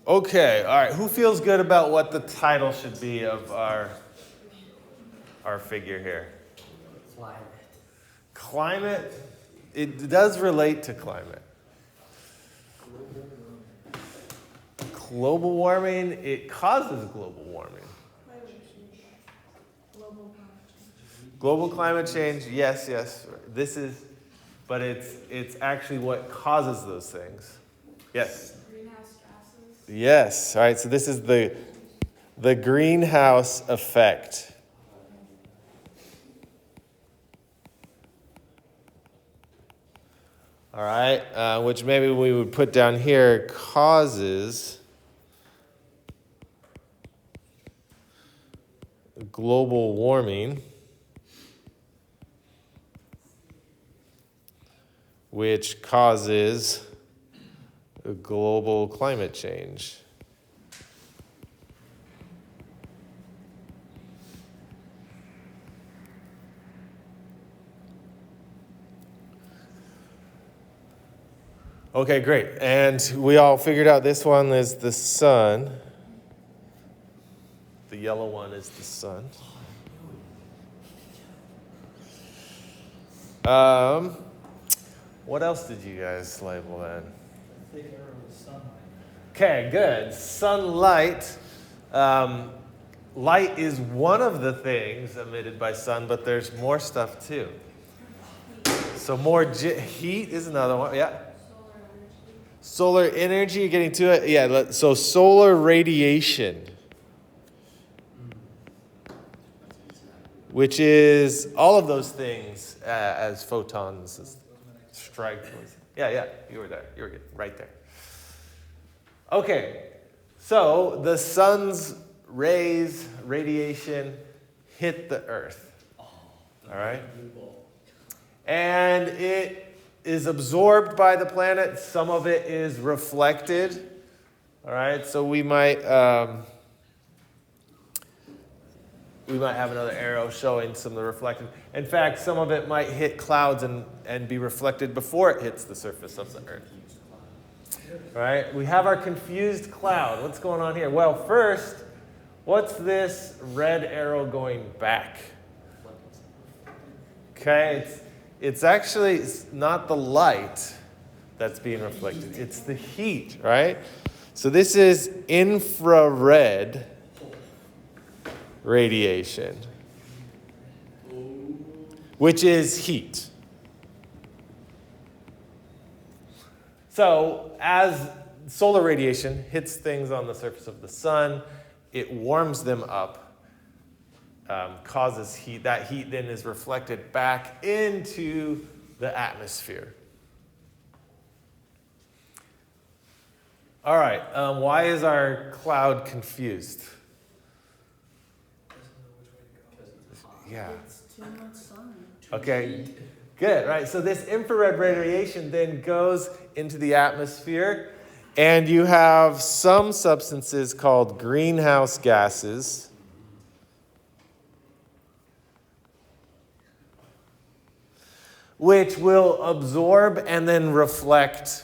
Okay, all right. Who feels good about what the title should be of our figure here? Climate. Climate, it does relate to climate. Global warming, it causes global warming. Global climate change, yes. But it's actually what causes those things. Yes. Greenhouse gases. Yes. All right. So this is the greenhouse effect. All right, which maybe we would put down here, causes global warming, which causes global climate change. Okay, great. And we all figured out this one is the sun. The yellow one is the sun. What else did you guys label then? Thick arrow of sunlight. Okay, good. Sunlight. Light is one of the things emitted by sun, but there's more stuff too. So more heat is another one. Yeah. Solar energy, getting to it. Yeah, so solar radiation, which is all of those things as photons, as strike. Yeah, you were there. You were good. Right there. Okay, so the sun's rays, radiation, hit the earth. All right? And it is absorbed by the planet. Some of it is reflected. All right, so we might have another arrow showing some of the reflected. In fact, some of it might hit clouds and be reflected before it hits the surface of the earth. All right, we have our confused cloud. What's going on here? Well, first, what's this red arrow going back? Okay, it's actually not the light that's being reflected. It's the heat, right? So this is infrared radiation, which is heat. So as solar radiation hits things on the surface of the sun, it warms them up. Causes heat. That heat then is reflected back into the atmosphere. All right, why is our cloud confused? Yeah. It's too much sun. Okay, good, right? So this infrared radiation then goes into the atmosphere, and you have some substances called greenhouse gases. Which will absorb and then reflect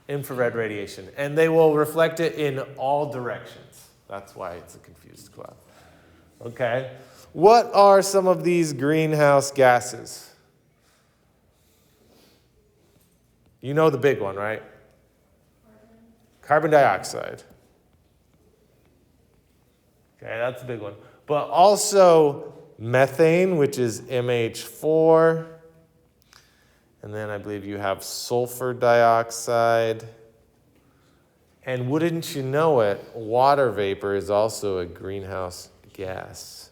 infrared radiation. And they will reflect it in all directions. That's why it's a confused cloud. Okay. What are some of these greenhouse gases? You know the big one, right? Carbon dioxide. Okay, that's a big one. But also methane, which is MH4. And then I believe you have sulfur dioxide. And wouldn't you know it, water vapor is also a greenhouse gas.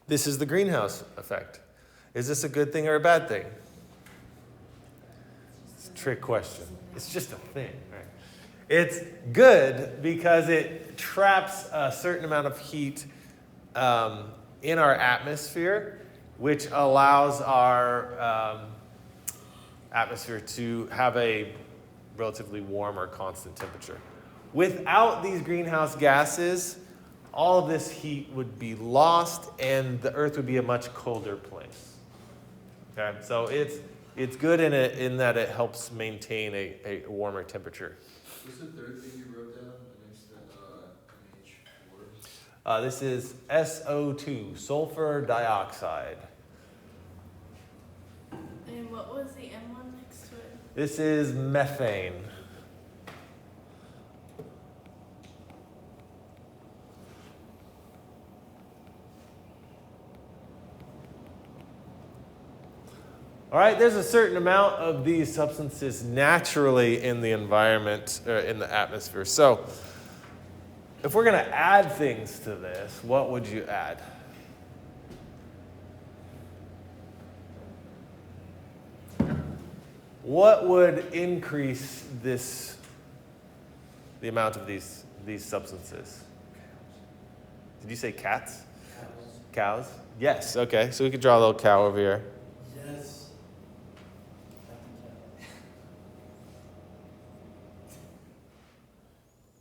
This is the greenhouse effect. Is this a good thing or a bad thing? It's a trick question. It's just a thing, right? It's good because it traps a certain amount of heat in our atmosphere, which allows our atmosphere to have a relatively warm or constant temperature. Without these greenhouse gases, all of this heat would be lost and the earth would be a much colder place. Okay, so it's good in that it helps maintain a warmer temperature. What's the third thing you wrote down next to MH4? This is SO2, sulfur dioxide. And what was the M one next to it? This is methane. All right, there's a certain amount of these substances naturally in the environment, or in the atmosphere. So, if we're going to add things to this, what would you add? What would increase the amount of these substances? Did you say cats? Cows. Cows? Yes, okay. So we could draw a little cow over here. Yes.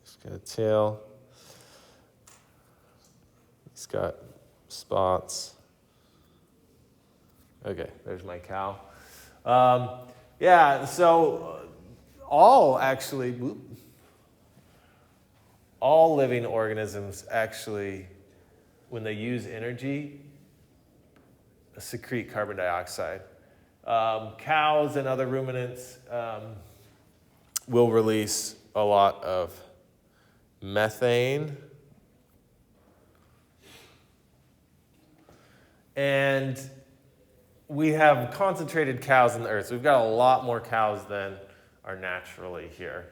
He's got a tail. He's got spots. Okay, there's my cow. Yeah, so all living organisms actually, when they use energy, secrete carbon dioxide. Cows and other ruminants will release a lot of methane. And we have concentrated cows in the earth. So we've got a lot more cows than are naturally here,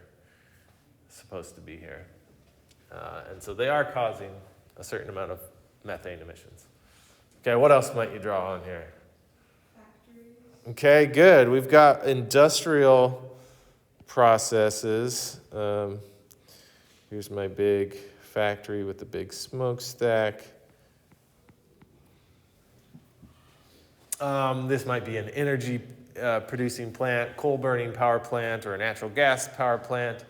supposed to be here. And so they are causing a certain amount of methane emissions. Okay, what else might you draw on here? Factories. Okay, good. We've got industrial processes. Here's my big factory with the big smokestack. This might be an energy producing plant, coal burning power plant, or a natural gas power plant,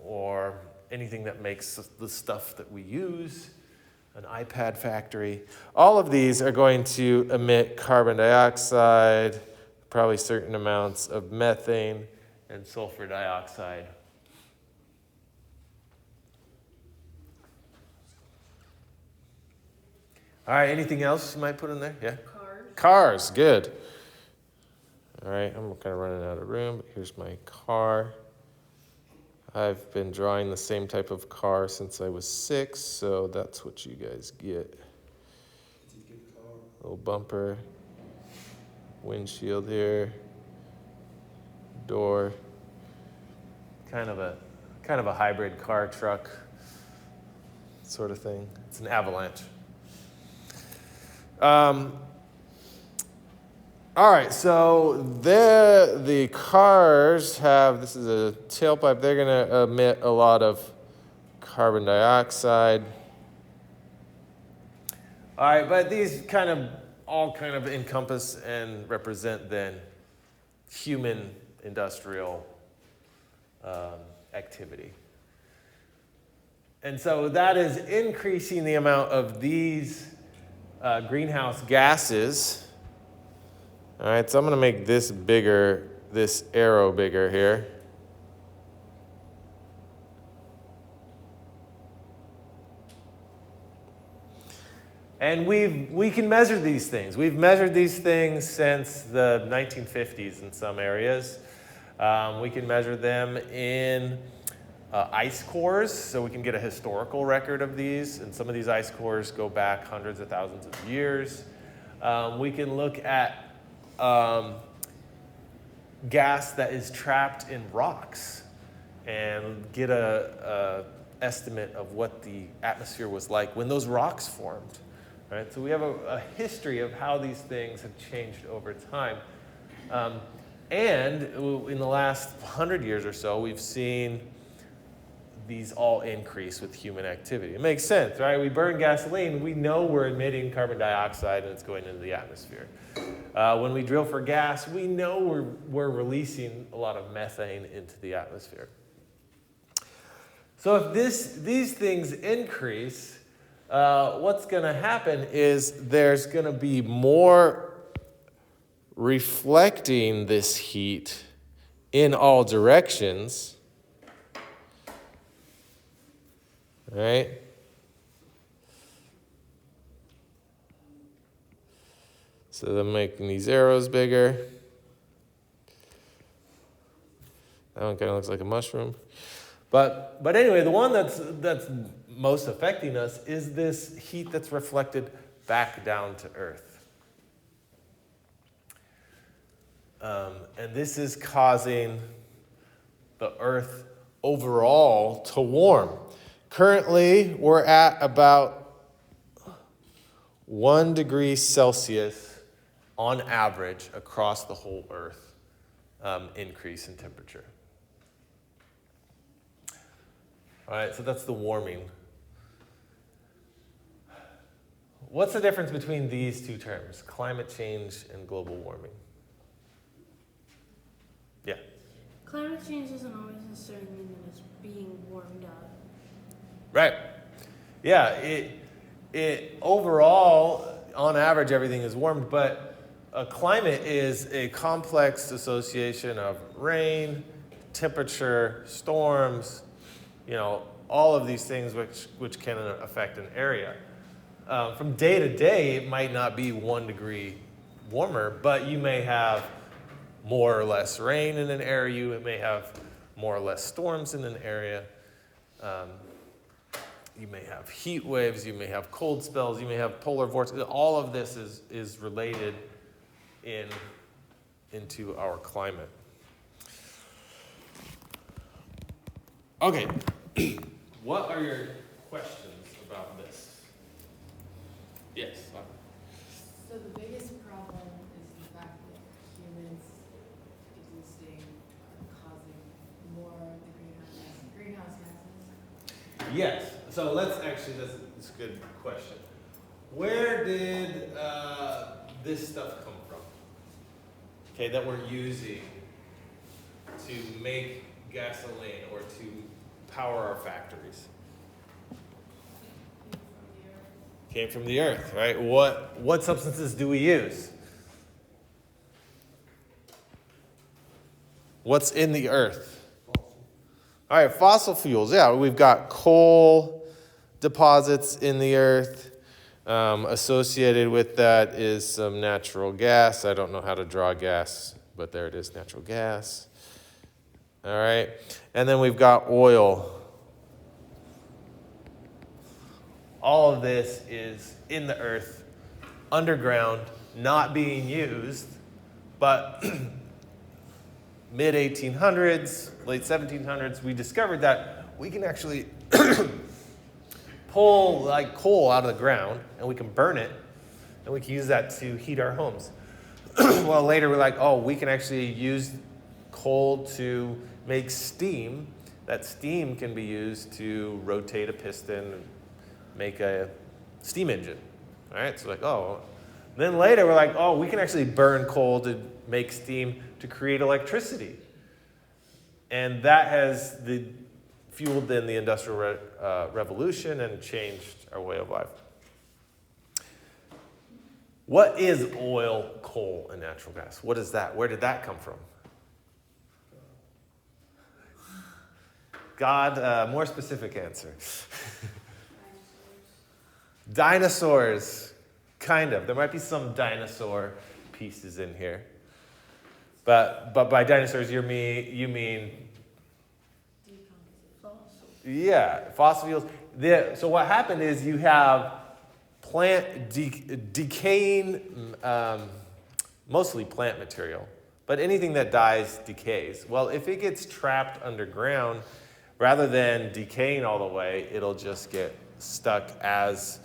or anything that makes the stuff that we use, an iPad factory. All of these are going to emit carbon dioxide, probably certain amounts of methane and sulfur dioxide. All right, anything else you might put in there? Yeah? Cars, good. All right, I'm kind of running out of room, but here's my car. I've been drawing the same type of car since I was 6, so that's what you guys get. Little bumper, windshield here, door. Kind of a hybrid car truck sort of thing. It's an Avalanche. All right, so the cars have, this is a tailpipe, they're going to emit a lot of carbon dioxide. All right, but these all encompass and represent then human industrial activity. And so that is increasing the amount of these greenhouse gases. All right, so I'm going to make this bigger, this arrow bigger here. And we can measure these things. We've measured these things since the 1950s in some areas. We can measure them in ice cores, so we can get a historical record of these. And some of these ice cores go back hundreds of thousands of years. We can look at gas that is trapped in rocks and get a estimate of what the atmosphere was like when those rocks formed. Right? So we have a history of how these things have changed over time. And in the last 100 years or so, we've seen these all increase with human activity. It makes sense, right? We burn gasoline, we know we're emitting carbon dioxide and it's going into the atmosphere. When we drill for gas, we know we're releasing a lot of methane into the atmosphere. So if these things increase, what's going to happen is there's going to be more reflecting this heat in all directions, right? So I'm making these arrows bigger. That one kind of looks like a mushroom. But anyway, the one that's most affecting us is this heat that's reflected back down to Earth. And this is causing the Earth overall to warm. Currently, we're at about 1 degree Celsius on average across the whole Earth increase in temperature. All right, so that's the warming. What's the difference between these two terms, climate change and global warming? Yeah. Climate change doesn't always necessarily mean that it's being warmed up. Right. Yeah, it overall, on average, everything is warmed, but a climate is a complex association of rain, temperature, storms, all of these things which can affect an area. From day to day, it might not be 1 degree warmer, but you may have more or less rain in an area. You may have more or less storms in an area. You may have heat waves. You may have cold spells. You may have polar vortices. All of this is related into our climate. Okay. What are your questions about this? Yes. So the biggest problem is the fact that humans existing are causing more of the greenhouse gases. Yes. So that's a good question. Where did this stuff come from? Okay, that we're using to make gasoline or to power our factories. Came from the earth, right? What substances do we use? What's in the earth? All right, fossil fuels. Yeah, we've got coal deposits in the earth. Associated with that is some natural gas. I don't know how to draw gas, but there it is, natural gas. All right, and then we've got oil. All of this is in the earth, underground, not being used, but mid-1800s, late 1700s, we discovered that we can actually pull like coal out of the ground and we can burn it and we can use that to heat our homes. Well, later we're like, we can actually use coal to make steam. That steam can be used to rotate a piston and make a steam engine. All right, so then later we're like, we can actually burn coal to make steam to create electricity. And that has fueled then the Industrial Revolution and changed our way of life. What is oil, coal, and natural gas? What is that? Where did that come from? God, more specific answer. Dinosaurs, kind of. There might be some dinosaur pieces in here. But by dinosaurs, you mean fossil fuels. So what happened is you have plant decaying, mostly plant material, but anything that dies decays. Well, if it gets trapped underground, rather than decaying all the way, it'll just get stuck as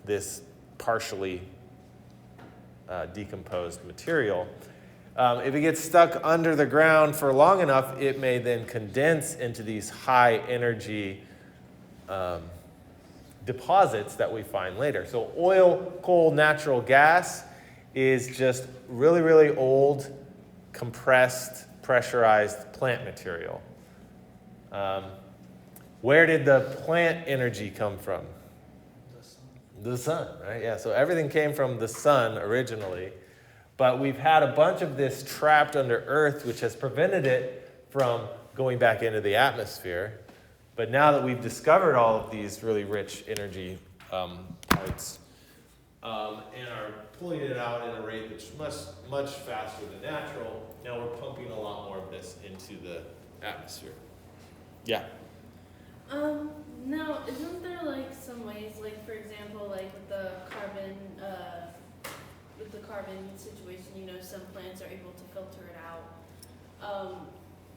this partially decomposed material. If it gets stuck under the ground for long enough, it may then condense into these high energy deposits that we find later. So oil, coal, natural gas is just really, really old, compressed, pressurized plant material. Where did the plant energy come from? The sun, right? Yeah, so everything came from the sun originally. But we've had a bunch of this trapped under Earth, which has prevented it from going back into the atmosphere. But now that we've discovered all of these really rich energy parts and are pulling it out at a rate that's much faster than natural, now we're pumping a lot more of this into the atmosphere. Yeah. Now, isn't there like some ways, like for example, like with the carbon situation, you know, some plants are able to filter it out.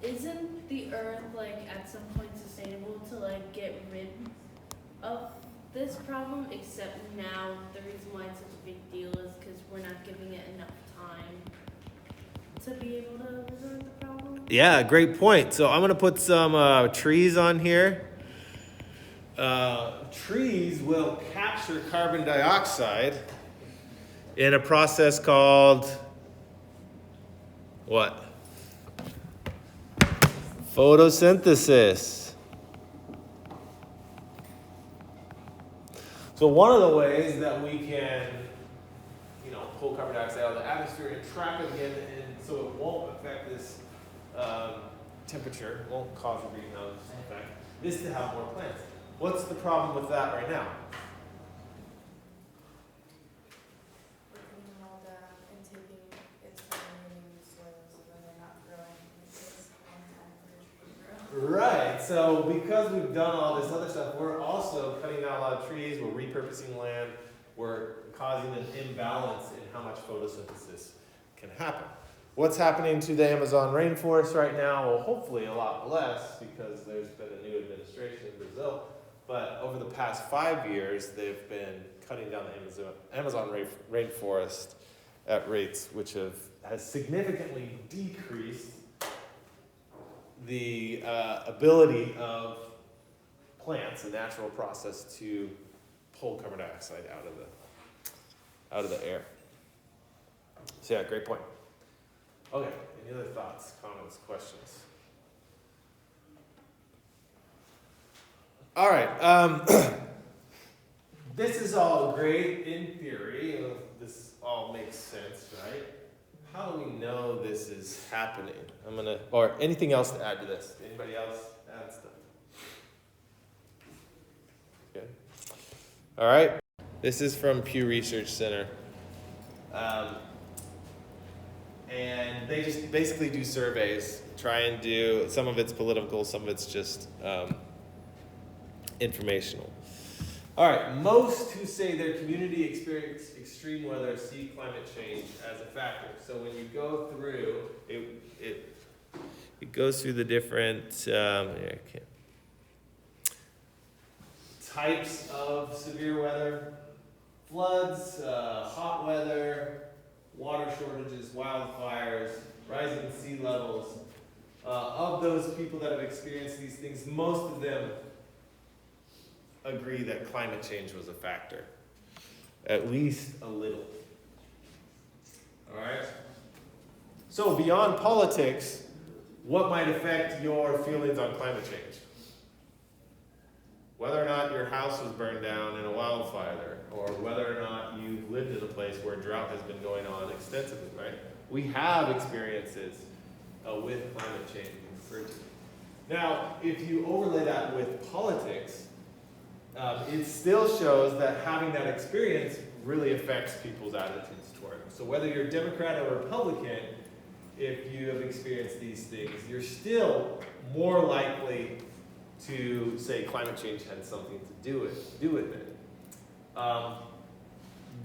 Isn't the Earth like at some point sustainable to like get rid of this problem? Except now the reason why it's such a big deal is because we're not giving it enough time to be able to resolve the problem. Yeah, great point. So I'm going to put some trees on here. Trees will capture carbon dioxide in a process called what? Photosynthesis. So one of the ways that we can, pull carbon dioxide out of the atmosphere and trap it again, and so it won't affect this temperature, won't cause a greenhouse effect, is to have more plants. What's the problem with that right now? Breaking them all down and taking its remaining soil so then they're not growing. It takes a long time for a tree to grow. Right, so because we've done all this other stuff, we're also cutting down a lot of trees, we're repurposing land, we're causing an imbalance in how much photosynthesis can happen. What's happening to the Amazon rainforest right now? Well, hopefully a lot less because there's been a new administration in Brazil. But over the past 5 years, they've been cutting down the Amazon rainforest at rates which has significantly decreased the ability of plants, a natural process, to pull carbon dioxide out of the air. So yeah, great point. Okay, any other thoughts, comments, questions? All right, this is all great in theory. This all makes sense, right? How do we know this is happening? Or anything else to add to this? Anybody else add stuff? Good. All right, this is from Pew Research Center. And they just basically do surveys, try and do, some of it's political, some of it's just informational. All right, most who say their community experienced extreme weather see climate change as a factor. So when you go through, it goes through the different types of severe weather, floods, hot weather, water shortages, wildfires, rising sea levels. Of those people that have experienced these things, most of them agree that climate change was a factor, at least a little. All right? So beyond politics, what might affect your feelings on climate change? Whether or not your house was burned down in a wildfire, or whether or not you've lived in a place where drought has been going on extensively, right? We have experiences with climate change we refer to. Now, if you overlay that with politics, it still shows that having that experience really affects people's attitudes toward it. So whether you're Democrat or Republican, if you have experienced these things, you're still more likely to say climate change had something to do with it.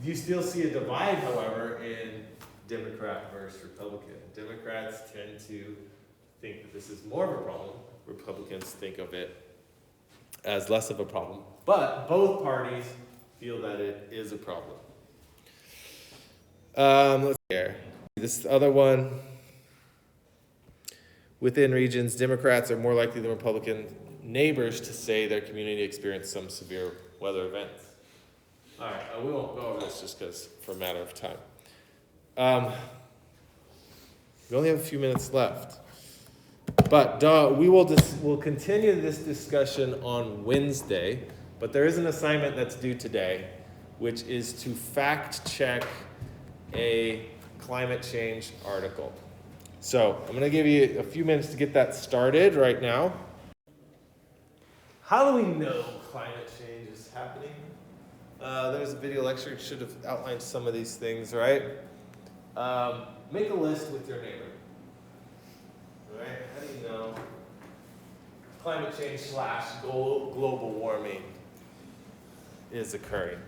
You still see a divide, however, in Democrat versus Republican. Democrats tend to think that this is more of a problem. Republicans think of it as less of a problem. But both parties feel that it is a problem. Let's see here. This other one. Within regions, Democrats are more likely than Republican neighbors to say their community experienced some severe weather events. All right, we won't go over this just because for a matter of time. We only have a few minutes left. But we'll continue this discussion on Wednesday, but there is an assignment that's due today, which is to fact check a climate change article. So I'm going to give you a few minutes to get that started right now. How do we know climate change is happening? There's a video lecture. It should have outlined some of these things, right? Make a list with your neighbor. All right? How do you know climate change / global warming is occurring?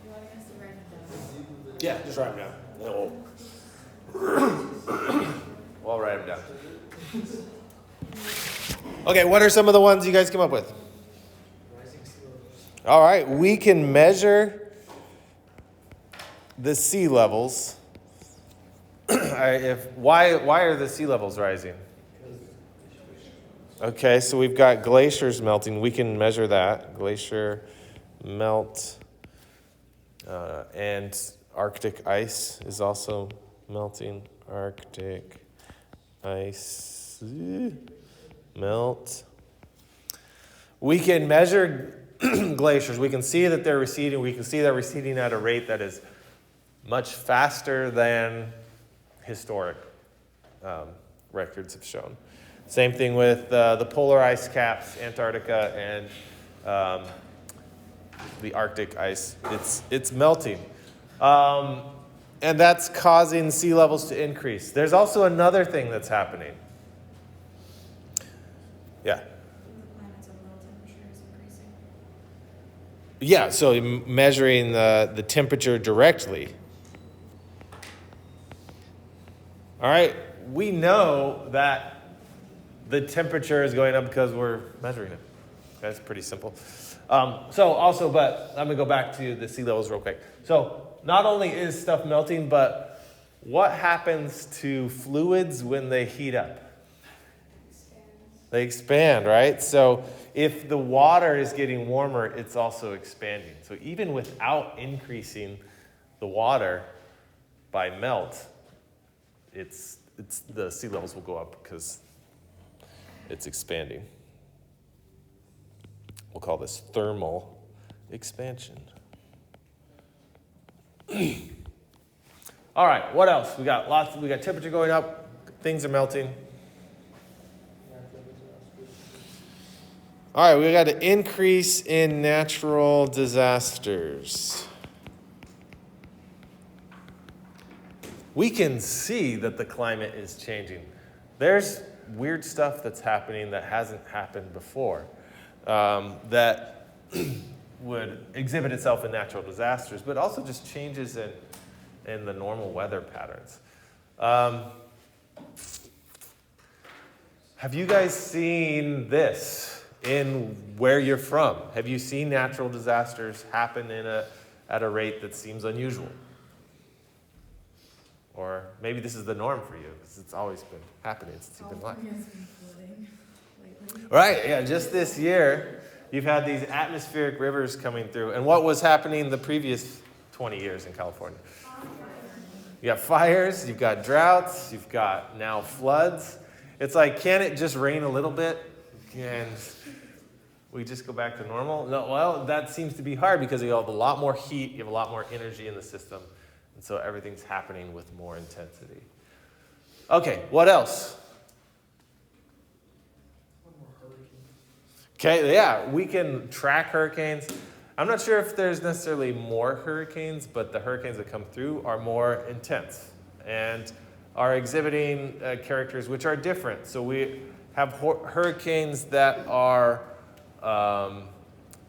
You want us to write it down? Yeah, just write them down. Well, I'll write them down. Okay, what are some of the ones you guys come up with? Rising sea levels. All right, we can measure the sea levels. Why are the sea levels rising? Okay, so we've got glaciers melting. We can measure that. Glacier melt. And Arctic ice is also melting. Arctic ice melt. We can measure glaciers. We can see that they're receding. We can see they're receding at a rate that is much faster than historic records have shown. Same thing with the polar ice caps, Antarctica and the Arctic ice. It's melting. And that's causing sea levels to increase. There's also another thing that's happening. Yeah. The planet's overall temperature is increasing. Yeah, so measuring the temperature directly. All right, we know that the temperature is going up because we're measuring it. That's pretty simple. But I'm going to go back to the sea levels real quick. So not only is stuff melting, but what happens to fluids when they heat up? They expand, right? So if the water is getting warmer, it's also expanding. So even without increasing the water by melt, the sea levels will go up because it's expanding. We'll call this thermal expansion. All right, what else? We got temperature going up, things are melting. All right, we got an increase in natural disasters. We can see that the climate is changing. There's weird stuff that's happening that hasn't happened before that would exhibit itself in natural disasters, but also just changes in the normal weather patterns. Have you guys seen this in where you're from? Have you seen natural disasters happen at a rate that seems unusual? Or maybe this is the norm for you, because it's always been happening since you've been alive. California's been flooding lately. Right, yeah, just this year, you've had these atmospheric rivers coming through. And what was happening the previous 20 years in California? You got fires, you've got droughts, you've got now floods. It's like, can it just rain a little bit and we just go back to normal? No, well, that seems to be hard because you have a lot more heat, you have a lot more energy in the system. And so everything's happening with more intensity. Okay, what else? Okay, yeah, we can track hurricanes. I'm not sure if there's necessarily more hurricanes, but the hurricanes that come through are more intense and are exhibiting characters which are different. So we have hurricanes that are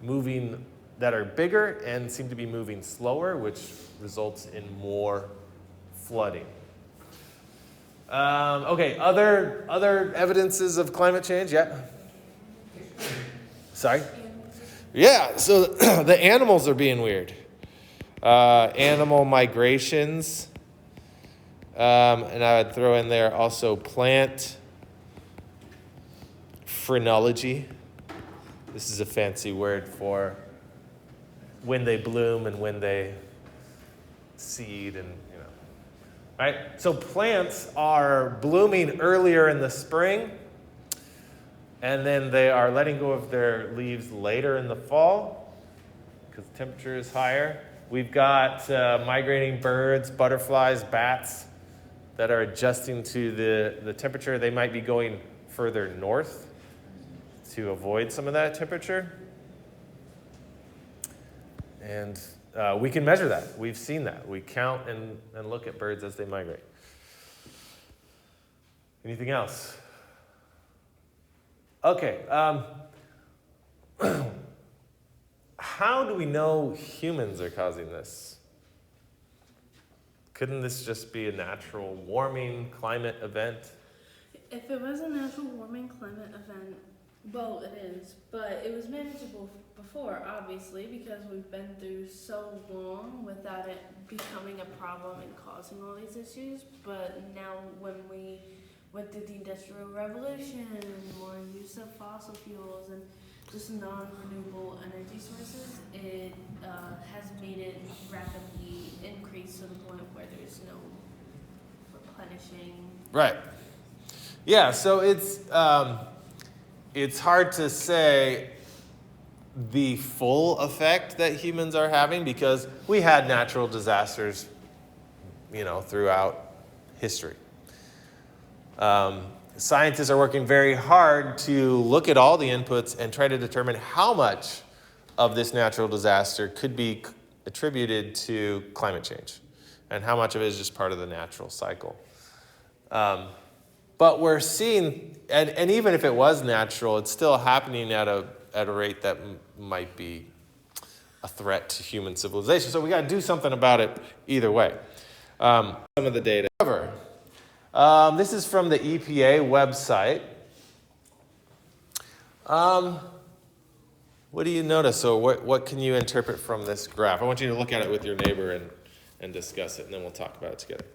moving, that are bigger and seem to be moving slower, which results in more flooding. Okay, other evidences of climate change? Yeah. Sorry? Yeah, so the animals are being weird. Animal migrations. And I would throw in there also plant phrenology. This is a fancy word for when they bloom and when they seed and, right? So plants are blooming earlier in the spring, and then they are letting go of their leaves later in the fall because the temperature is higher. We've got migrating birds, butterflies, bats that are adjusting to the temperature. They might be going further north to avoid some of that temperature. And we can measure that. We've seen that. We count and look at birds as they migrate. Anything else? Okay. How do we know humans are causing this? Couldn't this just be a natural warming climate event? If it was a natural warming climate event, well, it is, but it was manageable before, obviously, because we've been through so long without it becoming a problem and causing all these issues. But now when we went through the Industrial Revolution, more use of fossil fuels and just non-renewable energy sources, it has made it rapidly increase to the point where there's no replenishing. Right. Yeah, so it's hard to say the full effect that humans are having because we had natural disasters, throughout history. Scientists are working very hard to look at all the inputs and try to determine how much of this natural disaster could be attributed to climate change and how much of it is just part of the natural cycle. But we're seeing, and even if it was natural, it's still happening at a rate that might be a threat to human civilization. So we got to do something about it either way. Some of the data. This is from the EPA website. What do you notice? So what can you interpret from this graph? I want you to look at it with your neighbor and discuss it, and then we'll talk about it together.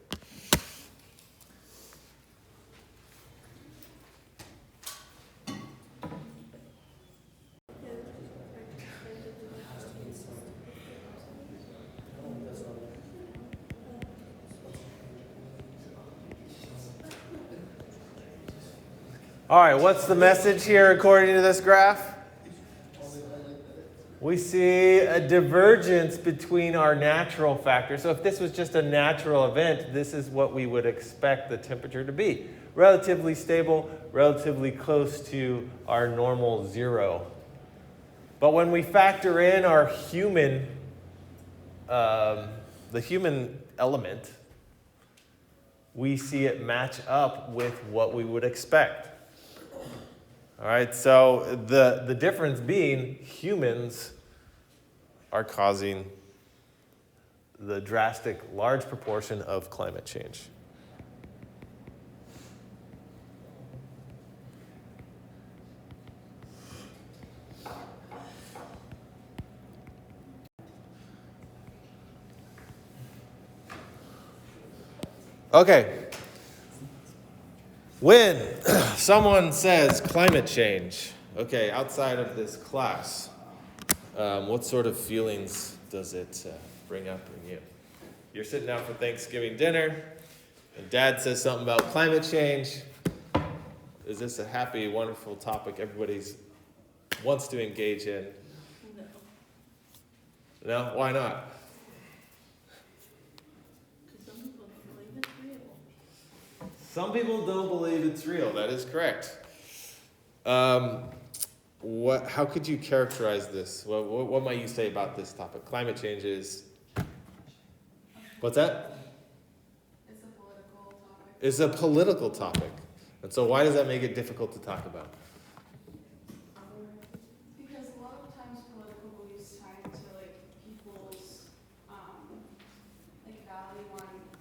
All right, what's the message here according to this graph? We see a divergence between our natural factors. So if this was just a natural event, this is what we would expect the temperature to be. Relatively stable, relatively close to our normal zero. But when we factor in our human, the human element, we see it match up with what we would expect. All right, so the difference being humans are causing the drastic large proportion of climate change. Okay. When someone says climate change, okay, outside of this class, what sort of feelings does it bring up in you? You're sitting down for Thanksgiving dinner, and Dad says something about climate change. Is this a happy, wonderful topic everybody wants to engage in? No. No? Why not? Some people don't believe it's real. That is correct. How could you characterize this? What might you say about this topic? Climate change is... What's that? It's a political topic. is a political topic. And so why does that make it difficult to talk about? Because a lot of times political beliefs tie into like people's like value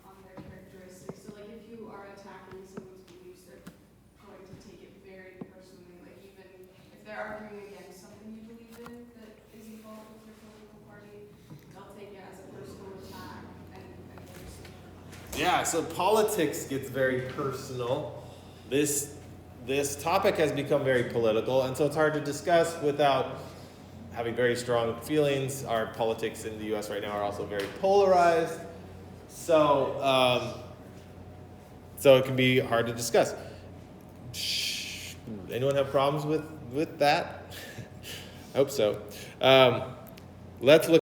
on their characteristics. So like if you are attacking someone's beliefs, they're going to take it very personally. Like even if they're arguing against something you believe in that is involved with your political party, they'll take it as a personal attack and Yeah, so politics gets very personal. This topic has become very political, and so it's hard to discuss without having very strong feelings. Our politics in the U.S. right now are also very polarized, so it can be hard to discuss. Anyone have problems with that? I hope so. Let's look